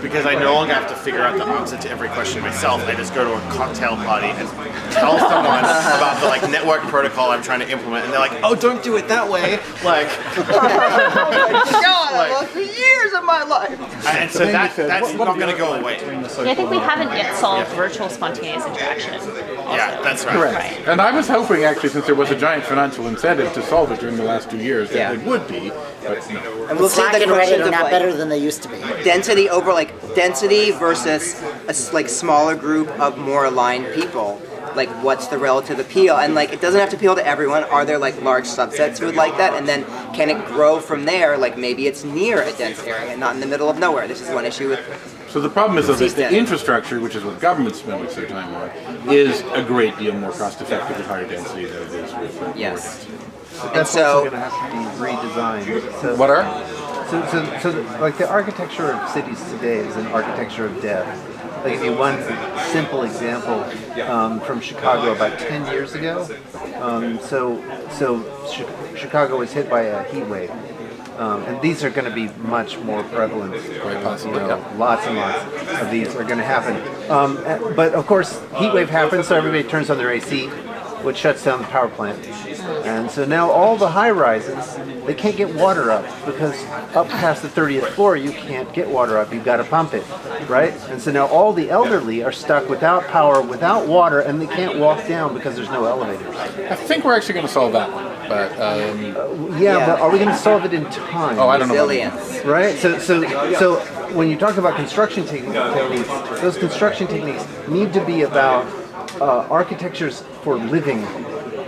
because I no longer have to figure out the answer to every question myself. I just go to a cocktail party and tell someone about the like network protocol I'm trying to implement, and they're like, oh, don't do it that way. Like, For years of my life. And so that's not going to go away. Yeah, I think we haven't yet solved virtual spontaneous interaction. Yeah, that's right. Correct. And I was hoping, actually, since there was a giant financial incentive to solve it during the last 2 years, that it would be, but no. And we'll see Slack the and Reddit question are of not like, better than they used to be. density versus a like smaller group of more aligned people. Like, what's the relative appeal? And like, it doesn't have to appeal to everyone. Are there like large subsets who would like that? And then can it grow from there? Like maybe it's near a dense area, not in the middle of nowhere. This is one issue with. So the problem is that the infrastructure, which is what government's spending their time on, is a great deal more cost-effective at higher density than it is with lower density. That's also going to have to be redesigned. So, what are? So like the architecture of cities today is an architecture of death. I'll give you one simple example from Chicago about 10 years ago. Chicago was hit by a heat wave. And these are going to be much more prevalent. Lots and lots of these are going to happen. But of course, heat wave happens, so everybody turns on their AC. which shuts down the power plant. And so now all the high rises, they can't get water up because up past the 30th floor you can't get water up, you've got to pump it, right? And so now all the elderly are stuck without power, without water, and they can't walk down because there's no elevators. I think we're actually going to solve that one, but but are we going to solve it in time? Oh, I don't know. Right? So when you talk about construction techniques, those construction techniques need to be about architectures for living,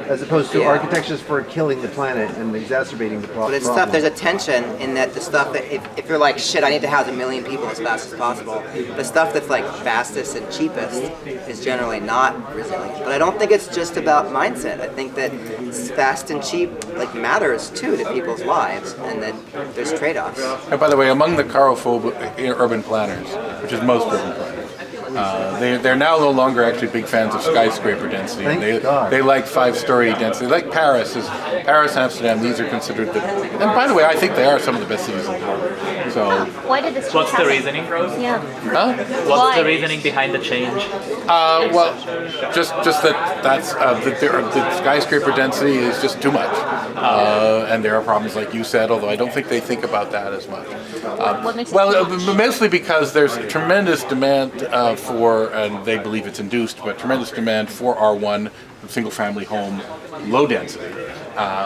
as opposed to architectures for killing the planet and exacerbating the problem. But it's tough. There's a tension in that the stuff that if you're like, shit, I need to house 1 million people as fast as possible, the stuff that's like fastest and cheapest is generally not resilient. But I don't think it's just about mindset. I think that fast and cheap like matters too to people's lives, and that there's trade-offs. And by the way, among the carophobe urban planners, which is most urban planners, they're now no longer actually big fans of skyscraper density. They like 5-story density. Like Paris and Amsterdam. These are considered and by the way, I think they are some of the best cities in the world. So why did this? What's the reasoning? Yeah. Huh? What's the reasoning behind the change? Well, just that's the skyscraper density is just too much, and there are problems like you said. Although I don't think they think about that as much. Mostly because there's tremendous demand for, and they believe it's induced, but tremendous demand for R1 single-family home, low density,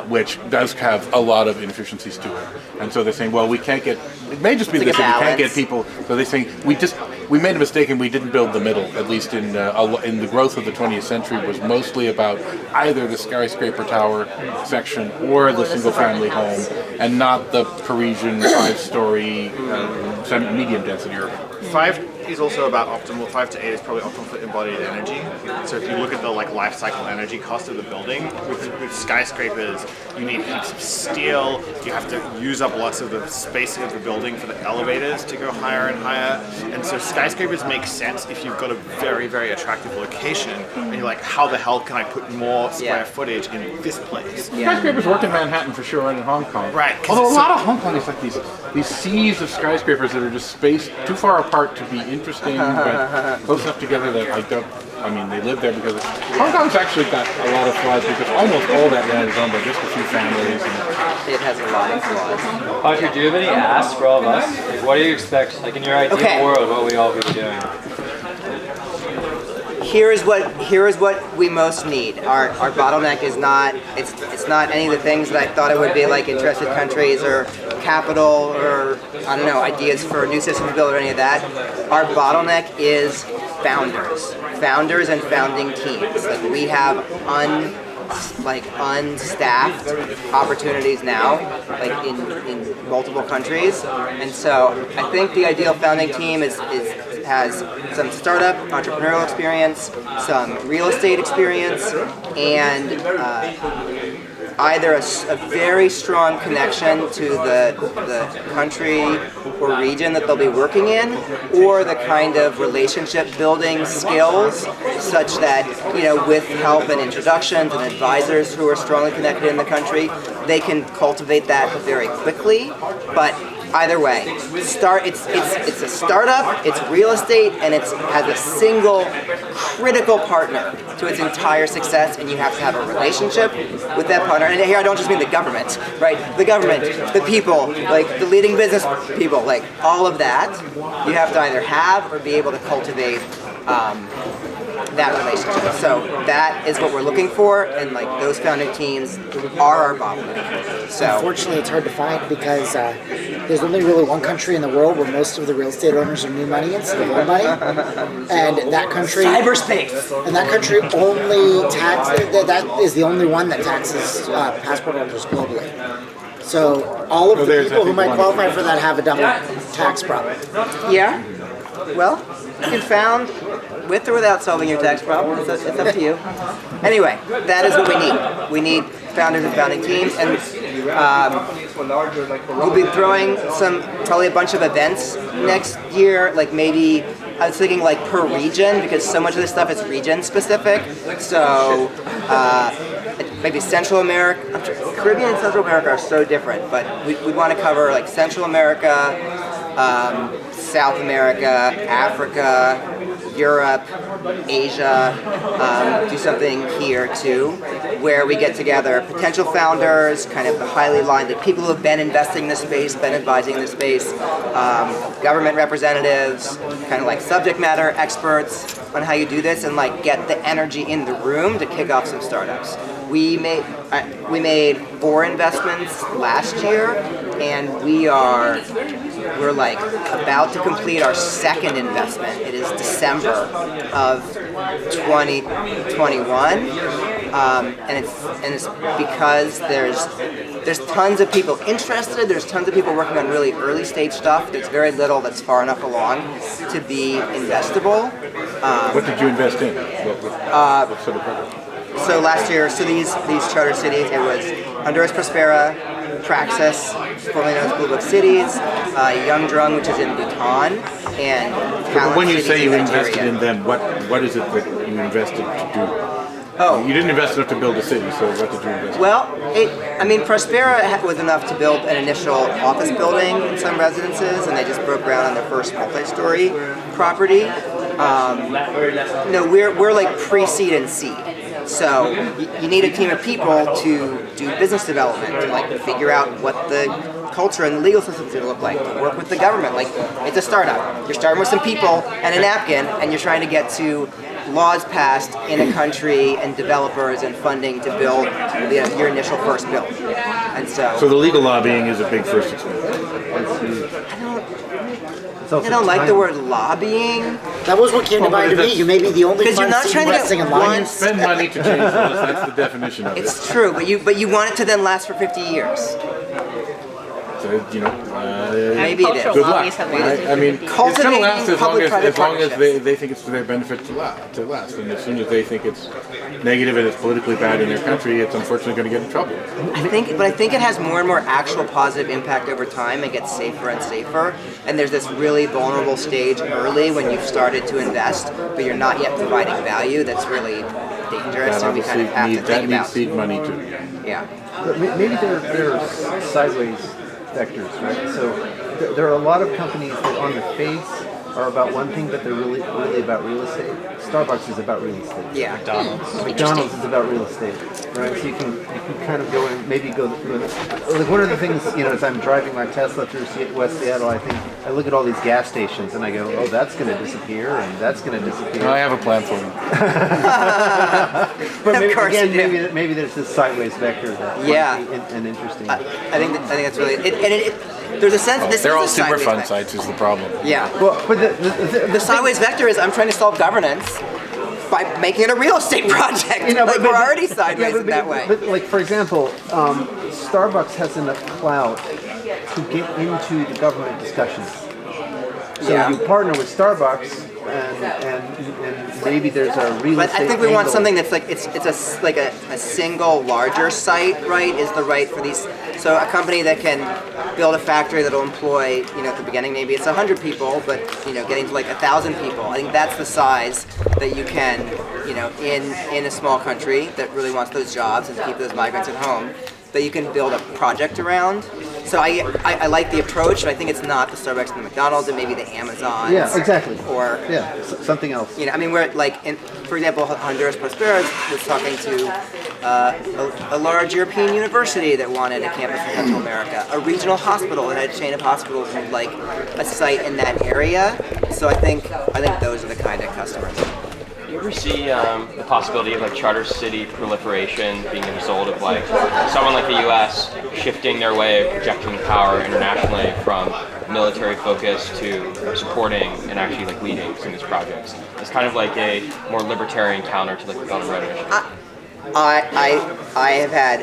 which does have a lot of inefficiencies to it. And so they're saying, well, we can't get. It may just be that we can't get people. So they're saying we made a mistake and we didn't build the middle. At least in the growth of the 20th century was mostly about either the skyscraper tower section or the single-family home, and not the Parisian 5-story medium density urban. 5 is also about optimal. 5 to 8 is probably optimal for embodied energy. So if you look at the life cycle energy cost of the building, with skyscrapers, you need heaps of steel. You have to use up lots of the spacing of the building for the elevators to go higher and higher. And so skyscrapers make sense if you've got a very, very attractive location, and you're like, how the hell can I put more square footage in this place? Skyscrapers work in Manhattan for sure, and in Hong Kong. Right. Although a lot of Hong Kong is like these seas of skyscrapers that are just spaced too far apart to be interesting, but close enough together that they live there because Hong Kong's actually got a lot of flaws because almost all that land is owned by just a few families. It has a lot of flaws. Patri, do you have any asks for all of us? Like, what do you expect, like in your ideal world, what we all be doing? Here is what we most need. Our bottleneck is not it's not any of the things that I thought it would be, like interested countries or capital or I don't know, ideas for new systems to build or any of that. Our bottleneck is founders and founding teams. Like we have unstaffed opportunities now, like in multiple countries, and so I think the ideal founding team has some startup entrepreneurial experience, some real estate experience, and either a very strong connection to the country or region that they'll be working in, or the kind of relationship building skills such that, with help and introductions and advisors who are strongly connected in the country, they can cultivate that very quickly. But either way, it's a startup, it's real estate, and it has a single critical partner to its entire success, and you have to have a relationship with that partner. And here I don't just mean the government, right? The government, the people, like the leading business people, like all of that, you have to either have or be able to cultivate that relationship. So that is what we're looking for, and like those founding teams are our bottleneck. So unfortunately, it's hard to find because there's only really one country in the world where most of the real estate owners are new money instead of old money, and that country cyberspace. And that country only that is the only one that taxes passport holders globally. So all of the people who might qualify for that have a double tax problem. Yeah. Well, you can found with or without solving your tax problem. It's up to you. Anyway, that is what we need. We need founders and founding teams, and we'll be throwing probably a bunch of events next year. Like maybe I was thinking like per region, because so much of this stuff is region specific. So maybe Central America, Caribbean and Central America are so different, but we want to cover like Central America, South America, Africa, Europe, Asia, do something here too, where we get together potential founders, kind of the highly aligned, the people who have been investing in this space, been advising in this space, government representatives, kind of like subject matter experts on how you do this, and like get the energy in the room to kick off some startups. We made 4 investments last year, and we're like about to complete our 2nd investment. It is December of 2021, and it's because there's tons of people interested. There's tons of people working on really early stage stuff. There's very little that's far enough along to be investable. What did you invest in? What sort of project? So last year, these charter cities, it was Honduras Prospera, Praxis, formerly known as Blue Book Cities, Young Drung, which is in Bhutan, and But when you Cities say you in invested Nigeria. in them, what is it that you invested to do? Oh. You didn't invest enough to build a city, so what did you invest in? Well, Prospera was enough to build an initial office building in some residences, and they just broke ground on their first multi-story property. No, we're like pre-seed and seed. So you need a team of people to do business development, to like figure out what the culture and the legal system is going to look like, to work with the government. Like, it's a startup. You're starting with some people and a napkin, and you're trying to get to laws passed in a country and developers and funding to build your initial first build. And so the legal lobbying is a big first expense. I don't like the word lobbying. That was what came to mind to me. You may be the only Because you're not trying to get in one. line. Spend money to change laws. That's the definition of it. It's true, but you want it to then last for 50 years. So, Maybe it is. Good luck. I mean, it's going to last as long as they think it's to their benefit to last. And as soon as they think it's negative and it's politically bad in their country, it's unfortunately going to get in trouble. I think it has more and more actual positive impact over time and gets safer and safer. And there's this really vulnerable stage early when you've started to invest, but you're not yet providing value. That's really dangerous, and we kind of have to think about. That needs seed money too. Yeah. But maybe there are sideways vectors, right? So there are a lot of companies that on the face are about one thing, but they're really about real estate. Starbucks is about real estate. Yeah. McDonald's is about real estate, right? So you can kind of go and maybe go like one of the things, as I'm driving my Tesla through West Seattle, I look at all these gas stations and I go, oh, that's going to disappear and that's going to disappear. I have a plan for them. But maybe there's this sideways vector that might be an interesting. I think that's really there's a sense this they're is all a super sideways fun vector. sites is the problem. Yeah. Well, but the sideways vector is I'm trying to solve governance by making it a real estate project. We're already sideways in that way. But like, for example, Starbucks has enough clout to get into the government discussions. So you partner with Starbucks, and maybe there's a real estate. But I think we want something that's like it's a single larger site, right? Is the right for these. So a company that can build a factory that'll employ, at the beginning maybe it's 100 people, but getting to like 1,000 people. I think that's the size that you can, in a small country that really wants those jobs and to keep those migrants at home, that you can build a project around. So I like the approach, but I think it's not the Starbucks and the McDonald's and maybe the Amazons. Yeah, exactly. Or something else. We're like, for example, Honduras Prospera was talking to a large European university that wanted a campus in Central America, a regional hospital that had a chain of hospitals with like a site in that area. So I think those are the kind of customers. Do you ever see the possibility of like charter city proliferation being a result of like someone like the U.S. shifting their way of projecting power internationally from military focus to supporting and actually like leading some of these projects? It's kind of like a more libertarian counter to like the Belt and Road Initiative. I have had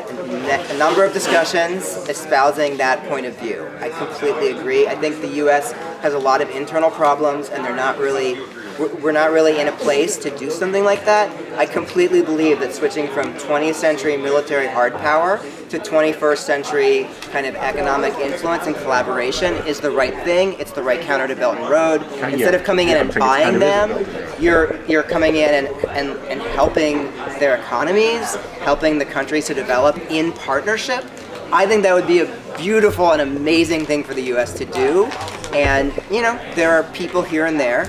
a number of discussions espousing that point of view. I completely agree. I think the U.S. has a lot of internal problems, and we're not really in a place to do something like that. I completely believe that switching from 20th century military hard power to 21st century kind of economic influence and collaboration is the right thing. It's the right counter to Belt and Road. Instead of coming in and buying them, you're coming in and helping their economies, helping the countries to develop in partnership. I think that would be a beautiful and amazing thing for the U.S. to do. And, you know, there are people here and there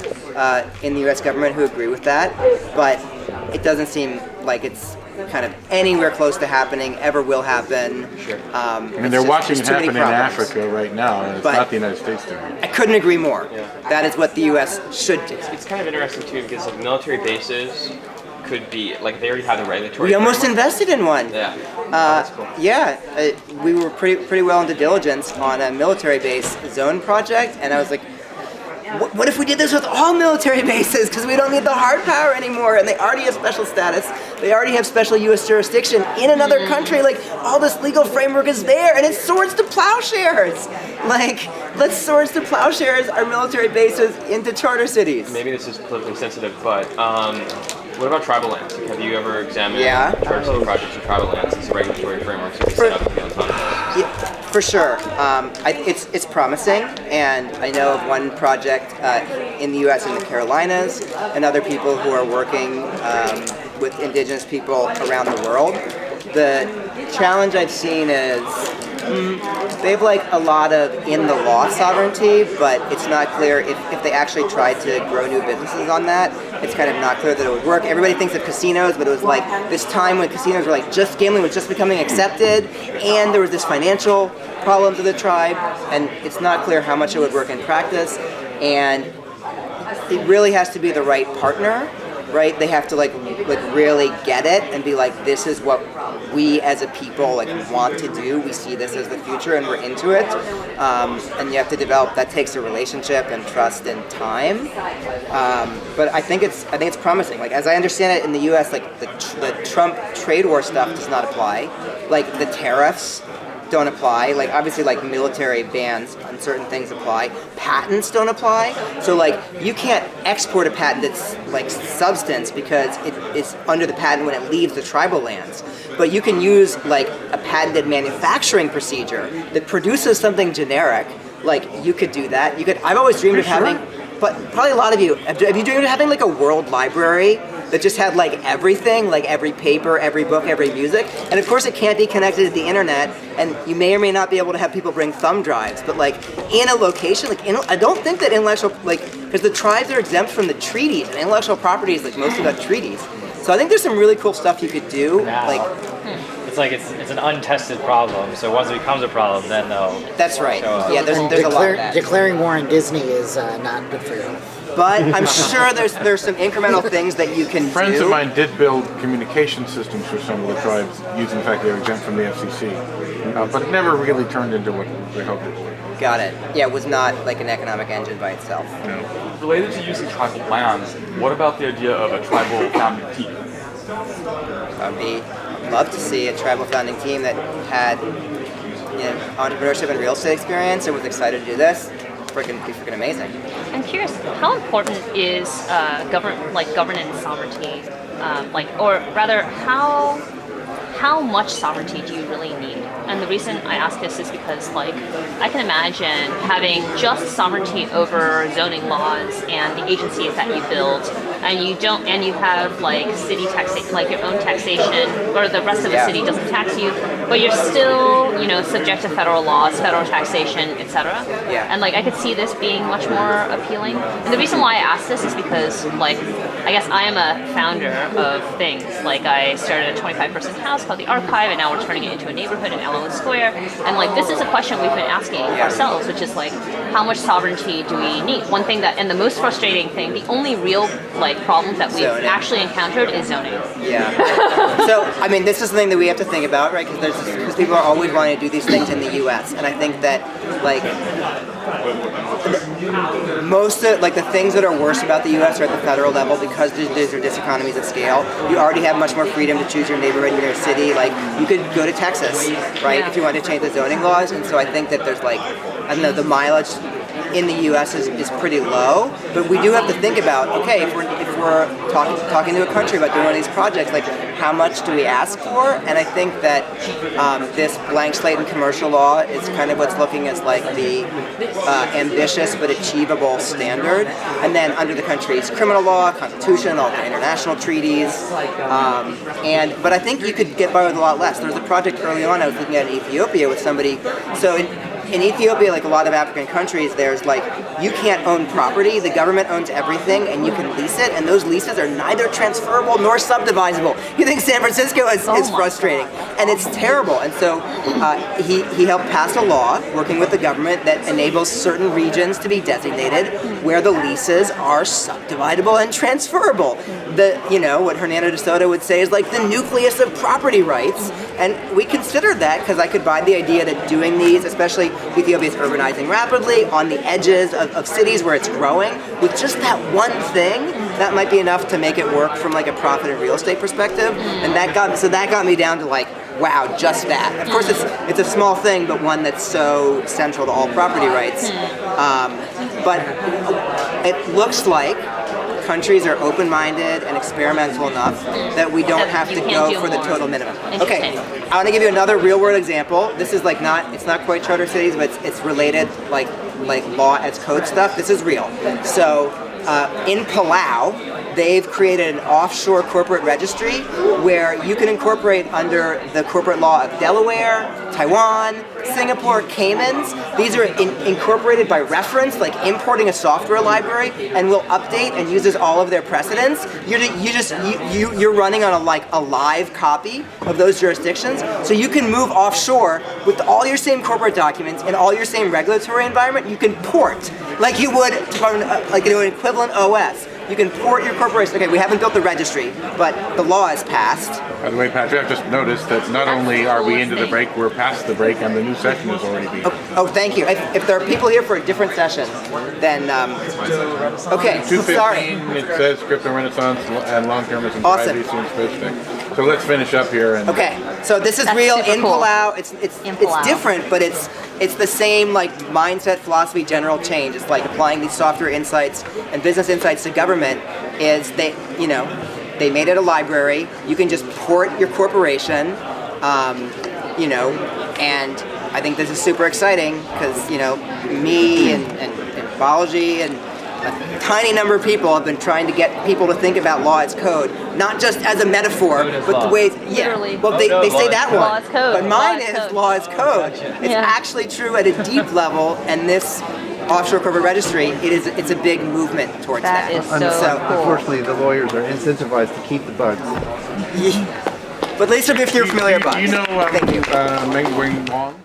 in the U.S. government who agree with that, but it doesn't seem like it's kind of anywhere close to happening, ever will happen. Sure. I mean, they're watching it happen in Africa right now, and it's not the United States doing it. I couldn't agree more. That is what the U.S. should do. It's kind of interesting too, because like military bases could be like they already have the regulatory. We almost invested in one. Yeah. That's cool. Yeah, we were pretty well into diligence on a military base zone project, and I was like, what if we did this with all military bases? Because we don't need the hard power anymore, and they already have special status. They already have special U.S. jurisdiction in another country. Like, all this legal framework is there, and it's swords to plowshares. Like, let's swords to plowshares our military bases into charter cities. Maybe this is politically sensitive, but what about tribal lands? Have you ever examined charter city projects in tribal lands as a regulatory framework to be set up to be autonomous? Yeah, for sure. It's promising, and I know of one project in the U.S. in the Carolinas, and other people who are working with indigenous people around the world. The challenge I've seen is they have like a lot of in the law sovereignty, but it's not clear if they actually tried to grow new businesses on that. It's kind of not clear that it would work. Everybody thinks of casinos, but it was like this time when casinos were like just gambling was just becoming accepted, and there was this financial problem to the tribe, and it's not clear how much it would work in practice. And it really has to be the right partner, right? They have to like really get it and be like, this is what we as a people like want to do. We see this as the future, and we're into it. And you have to develop. That takes a relationship and trust and time. But I think it's promising. Like, as I understand it, in the U.S., like the Trump trade war stuff does not apply. Like the tariffs don't apply. Like, obviously, like military bans on certain things apply. Patents don't apply. So like you can't export a patent that's like substance because it is under the patent when it leaves the tribal lands. But you can use like a patented manufacturing procedure that produces something generic. Like, you could do that. You could. I've always dreamed of having, but probably a lot of you have you dreamed of having like a world library that just had like everything, like every paper, every book, every music. And of course it can't be connected to the internet, and you may or may not be able to have people bring thumb drives, but like in a location, like I don't think that intellectual, like, because the tribes are exempt from the treaties, and intellectual property is like mostly about treaties. So I think there's some really cool stuff you could do. Like, it's like it's an untested problem. So once it becomes a problem, then they'll. That's right. Yeah, there's a lot of that. Declaring war on Disney is not good for you. But I'm sure there's some incremental things that you can Friends do. of mine did build communication systems for some of the tribes using the fact they were exempt from the FCC, but it never really turned into what they hoped it would. Got it. Yeah, it was not like an economic engine by itself. No. Related to using tribal lands, what about the idea of a tribal founding team? I'd love to see a tribal founding team that had entrepreneurship and real estate experience and was excited to do this. Be freaking amazing. I'm curious, how important is governance sovereignty? Or rather, how much sovereignty do you really need? And the reason I ask this is because, like, I can imagine having just sovereignty over zoning laws and the agencies that you build, and you have like city taxation, like your own taxation, or the rest of the city doesn't tax you, but you're still, subject to federal laws, federal taxation, etc. Yeah. And like, I could see this being much more appealing. And the reason why I ask this is because, like, I guess I am a founder of things. Like, I started a 25-person house called the Archive, and now we're turning it into a neighborhood in Allen Square. And like, this is a question we've been asking ourselves, which is like, how much sovereignty do we need? One thing and the most frustrating thing, the only real like problem that we've actually encountered is zoning. Yeah. So, I mean, this is something that we have to think about, right? Because people are always wanting to do these things in the U.S. And I think that, like, most of the things that are worse about the U.S. are at the federal level because these are diseconomies of scale. You already have much more freedom to choose your neighborhood and your city. Like, you could go to Texas, right, if you want to change the zoning laws. And so I think that there's, like, I don't know, the mileage in the U.S. is pretty low, but we do have to think about, okay, if we're talking to a country about doing one of these projects, like how much do we ask for? And I think that this blank slate in commercial law is kind of what's looking as like the ambitious but achievable standard. And then under the country's criminal law, constitution, all the international treaties, but I think you could get by with a lot less. There was a project early on I was looking at in Ethiopia with somebody. So in Ethiopia, like a lot of African countries, there's like, you can't own property, the government owns everything, and you can lease it, and those leases are neither transferable nor subdivisable. You think San Francisco is frustrating, and it's terrible. And so he helped pass a law, working with the government, that enables certain regions to be designated where the leases are subdividable and transferable. What Hernando de Soto would say is like the nucleus of property rights, and we considered that because I could buy the idea that doing these, especially Ethiopia is urbanizing rapidly on the edges of cities where it's growing. With just that one thing, that might be enough to make it work from like a profit and real estate perspective. And that got me down to like, wow, just that. Of course, it's a small thing, but one that's so central to all property rights. But it looks like countries are open-minded and experimental enough that we don't have to go for the total minimum. Okay, I want to give you another real-world example. This is like it's not quite charter cities, but it's related, like law as code stuff. This is real. So in Palau, they've created an offshore corporate registry where you can incorporate under the corporate law of Delaware, Taiwan, Singapore, Caymans. These are incorporated by reference, like importing a software library, and will update and uses all of their precedents. You're running on a live copy of those jurisdictions, so you can move offshore with all your same corporate documents and all your same regulatory environment. You can port like you would like an equivalent OS. You can port your corporation. Okay, we haven't built the registry, but the law is passed. By the way, Patrick, I've just noticed that not only are we into the break, we're past the break, and the new session is already beginning. Oh, thank you. If there are people here for a different session, then okay. 2:15. Sorry. It says crypto renaissance and long-termism. Awesome. So let's finish up here. And okay. So this is real in Palau. It's different, but it's the same like mindset, philosophy, general change. It's like applying these software insights and business insights to government. Is they made it a library. You can just port your corporation, and I think this is super exciting because me and Balaji and a tiny number of people have been trying to get people to think about law as code, not just as a metaphor, but the way, well, they say that one, law as code. but mine is law as code. It's actually true at a deep level, and this offshore corporate registry, it's a big movement towards that. Is so cool. Unfortunately, the lawyers are incentivized to keep the bugs. But at least if you're familiar with bugs. You know Meng Wing Wong?